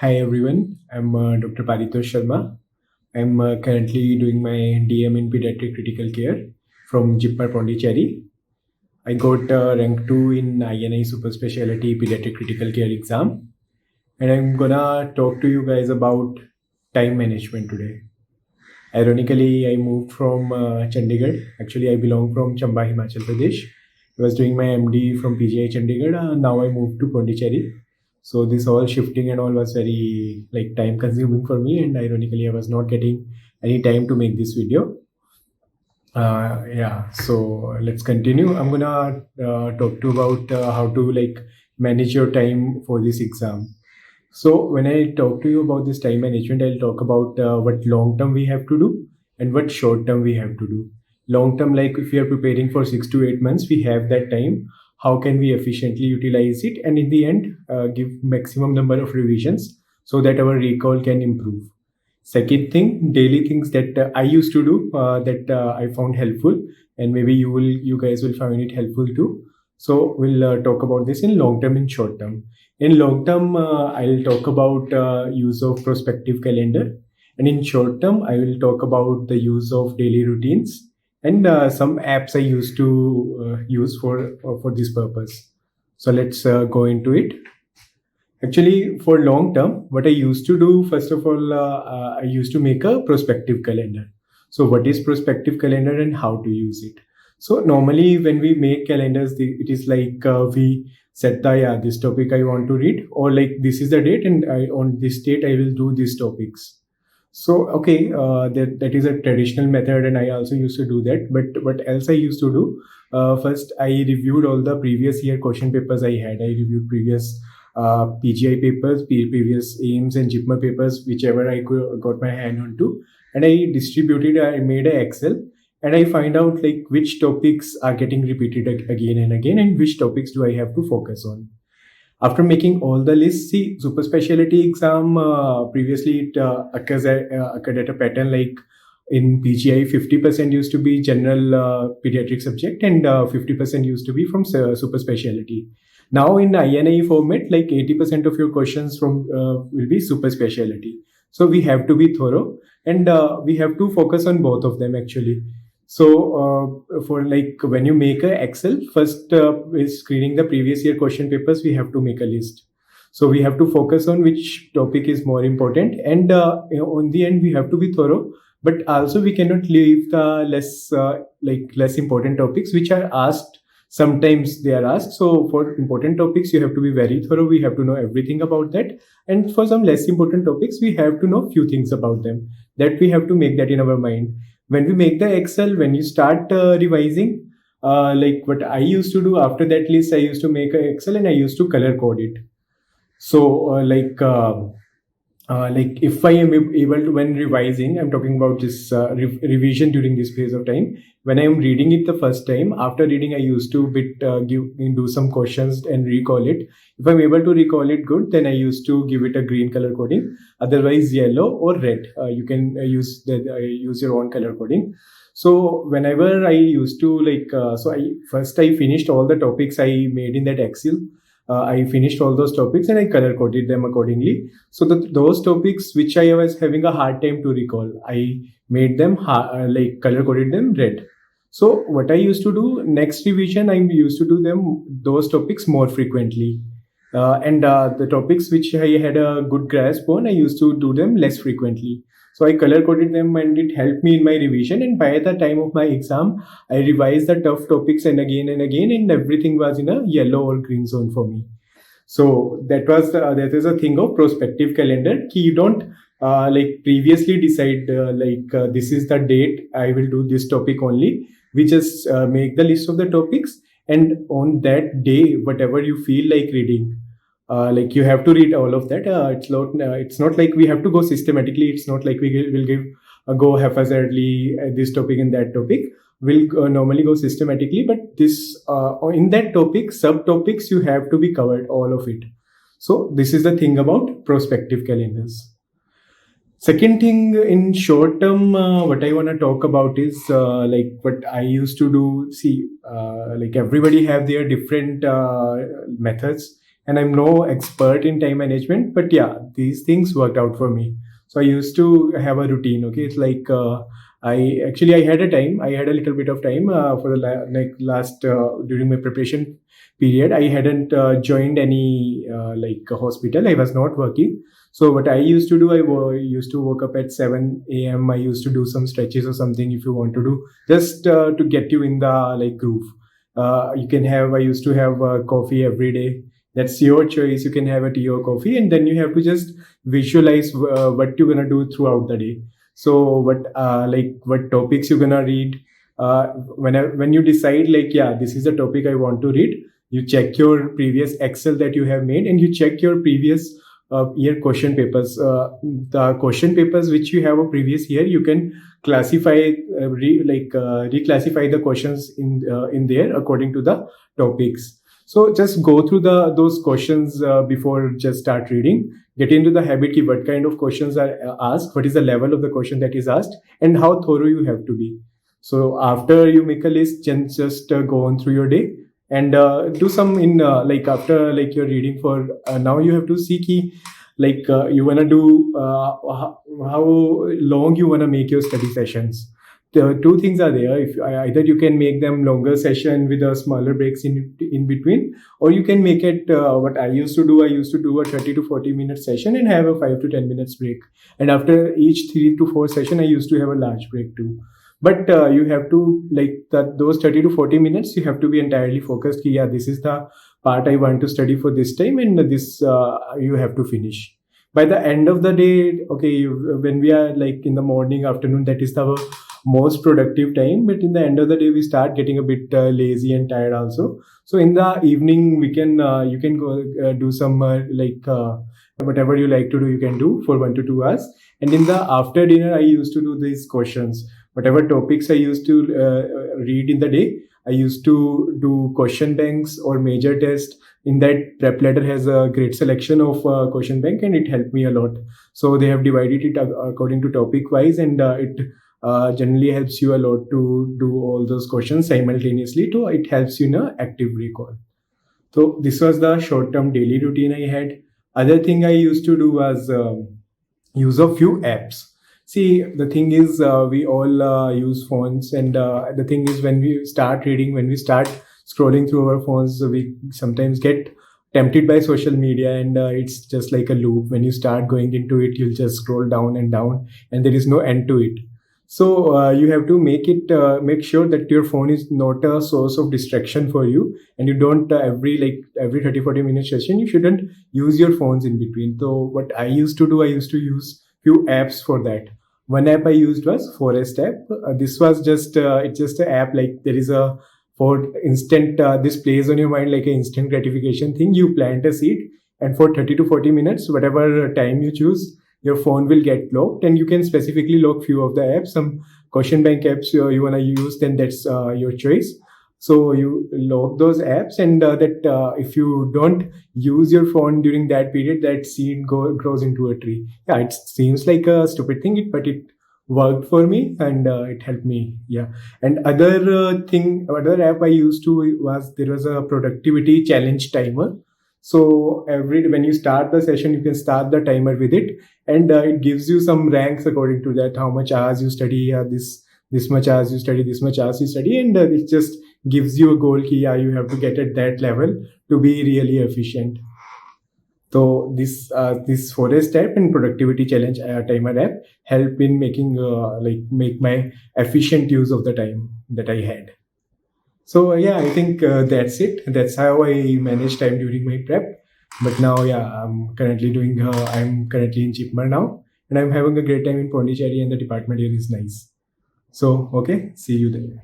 Hi everyone, I'm Dr. Paritosh Sharma. I'm currently doing my DM in Pediatric Critical Care from Jipar Pondicherry. I got rank 2 in INI Super Specialty Pediatric Critical Care exam, and I'm gonna talk to you guys about time management today. Ironically, I moved from Chandigarh. Actually, I belong from Chamba, Himachal Pradesh. I was doing my MD from PGI Chandigarh. Now I moved to Pondicherry. So this all shifting and all was very like time consuming for me, and ironically, I was not getting any time to make this video. Yeah, so let's continue. I'm gonna talk to you about how to like manage your time for this exam. So when I talk to you about this time management, I'll talk about what long term we have to do and what short term we have to do. Long term, like if we are preparing for 6 to 8 months, we have that time. How can we efficiently utilize it, and in the end, give maximum number of revisions so that our recall can improve. Second thing, daily things that I used to do that I found helpful, and maybe you guys will find it helpful too. So we'll talk about this in long term and short term. In long term, I'll talk about use of prospective calendar, and in short term, I will talk about the use of daily routines and some apps I used to use for this purpose. So let's go into it. Actually, for long term, what I used to do, first of all, I used to make a prospective calendar. So, what is prospective calendar and how to use it? So, normally when we make calendars, it is like we set the this topic I want to read, or like this is the date, and on this date I will do these topics. So, okay, that is a traditional method, and I also used to do that. But what else I used to do? First, I reviewed all the previous year question papers I had. I reviewed previous PGI papers, previous AIMS and JIPMER papers, whichever I got my hand onto, and I distributed. I made an Excel, and I find out like which topics are getting repeated again and again, and which topics do I have to focus on. After making all the lists, see, super specialty exam previously it occurred at a pattern like in PGI, 50% used to be general pediatric subject, and 50% used to be from super specialty. Now in INI format, like 80% of your questions from will be super specialty. So we have to be thorough, and we have to focus on both of them actually. So for like when you make a Excel, first is screening the previous year question papers. We have to make a list. So we have to focus on which topic is more important, and on the end we have to be thorough. But also we cannot leave the less important topics which are asked. Sometimes they are asked. So for important topics, you have to be very thorough. We have to know everything about that. And for some less important topics, we have to know few things about them. That we have to make that in our mind. When we make the Excel, when you start revising, like what I used to do after that list, I used to make an Excel and I used to color code it. So like if I am able to, when revising, I'm talking about this revision during this phase of time. When I am reading it the first time, after reading, I used to do some questions and recall it. If I'm able to recall it good, then I used to give it a green color coding. Otherwise, yellow or red. You can use your own color coding. So whenever I used to I finished all the topics I made in that Excel. I finished all those topics and I color coded them accordingly. So those topics which I was having a hard time to recall, I made them color coded them red. So what I used to do next revision, I used to do those topics more frequently. And the topics which I had a good grasp on, I used to do them less frequently. So I color coded them and it helped me in my revision. And by the time of my exam, I revised the tough topics and again, and everything was in a yellow or green zone for me. So that is a thing of prospective calendar. You don't like previously decide this is the date I will do this topic only. We just make the list of the topics, and on that day, whatever you feel like reading, like you have to read all of that. It's not like we have to go systematically. It's not like will give a go haphazardly this topic and that topic. We'll normally go systematically, but this in that topic, subtopics, you have to be covered all of it. So this is the thing about prospective calendars. Second thing, in short term, what I want to talk about is like what I used to do. See, like everybody have their different methods, and I'm no expert in time management, but yeah, these things worked out for me. So I used to have a routine. Okay, it's like I had a time. I had a little bit of time for the last during my preparation period. I hadn't joined any like a hospital. I was not working. So what I used to do, used to wake up at 7 a.m. I used to do some stretches or something if you want to do, just to get you in the like groove. You can have. I used to have coffee every day. That's your choice. You can have a tea or coffee, and then you have to just visualize what you're gonna do throughout the day. So what topics you're gonna read. When you decide like, yeah, this is the topic I want to read, you check your previous Excel that you have made, and you check your previous year question papers. The question papers which you have a previous year, you can classify, reclassify the questions in there according to the topics. So just go through those questions before just start reading. Get into the habit ki what kind of questions are asked, what is the level of the question that is asked, and how thorough you have to be. So after you make a list, just go on through your day and do some in after like you're reading for now you have to see ki you wanna do how long you wanna make your study sessions. The two things are there. If either you can make them longer session with a smaller breaks in between, or you can make it what I used to do. I used to do a 30 to 40 minute session and have a 5 to 10 minutes break. And after each 3 to 4 session, I used to have a large break too. But you have to those 30 to 40 minutes. You have to be entirely focused. Yeah, this is the part I want to study for this time, and this you have to finish by the end of the day. Okay, when we are like in the morning, afternoon, that is the most productive time, but in the end of the day we start getting a bit lazy and tired also. So in the evening we can you can go do some whatever you like to do, you can do for 1 to 2 hours. And in the after dinner I used to do these questions, whatever topics I used to read in the day. I used to do question banks or major test. In that, PrepLadder has a great selection of question bank, and it helped me a lot. So they have divided it according to topic wise, and it generally helps you a lot to do all those questions simultaneously. So it helps you in a active recall. So this was the short-term daily routine I had. Other thing I used to do was use a few apps. See, the thing is, we all use phones, and the thing is, when we start reading, when we start scrolling through our phones, we sometimes get tempted by social media, and it's just like a loop. When you start going into it, you'll just scroll down and down, and there is no end to it. So you have to make sure that your phone is not a source of distraction for you, and you don't every 30-40 minute session you shouldn't use your phones in between. So what I used to do, I used to use few apps for that. One app I used was Forest app. This was just it's just an app, like there is a for instant this plays on your mind like an instant gratification thing. You plant a seed, and for 30 to 40 minutes, whatever time you choose, your phone will get locked, and you can specifically lock few of the apps. Some question bank apps you want to use, then that's your choice. So you lock those apps, and if you don't use your phone during that period, that seed grows into a tree. Yeah, it seems like a stupid thing, but it worked for me, and it helped me. Yeah. And other app I used to was, there was a productivity challenge timer. So when you start the session, you can start the timer with it, and it gives you some ranks according to that, how much hours you study, this much hours you study, this much hours you study, and it just gives you a goal key. Yeah, you have to get at that level to be really efficient. So this Forest app and productivity challenge timer app help in making make my efficient use of the time that I had. So yeah, I think that's it. That's how I manage time during my prep. But now, yeah, I'm currently in Chipmar now, and I'm having a great time in Pondicherry, and the department here is nice. So okay, see you there.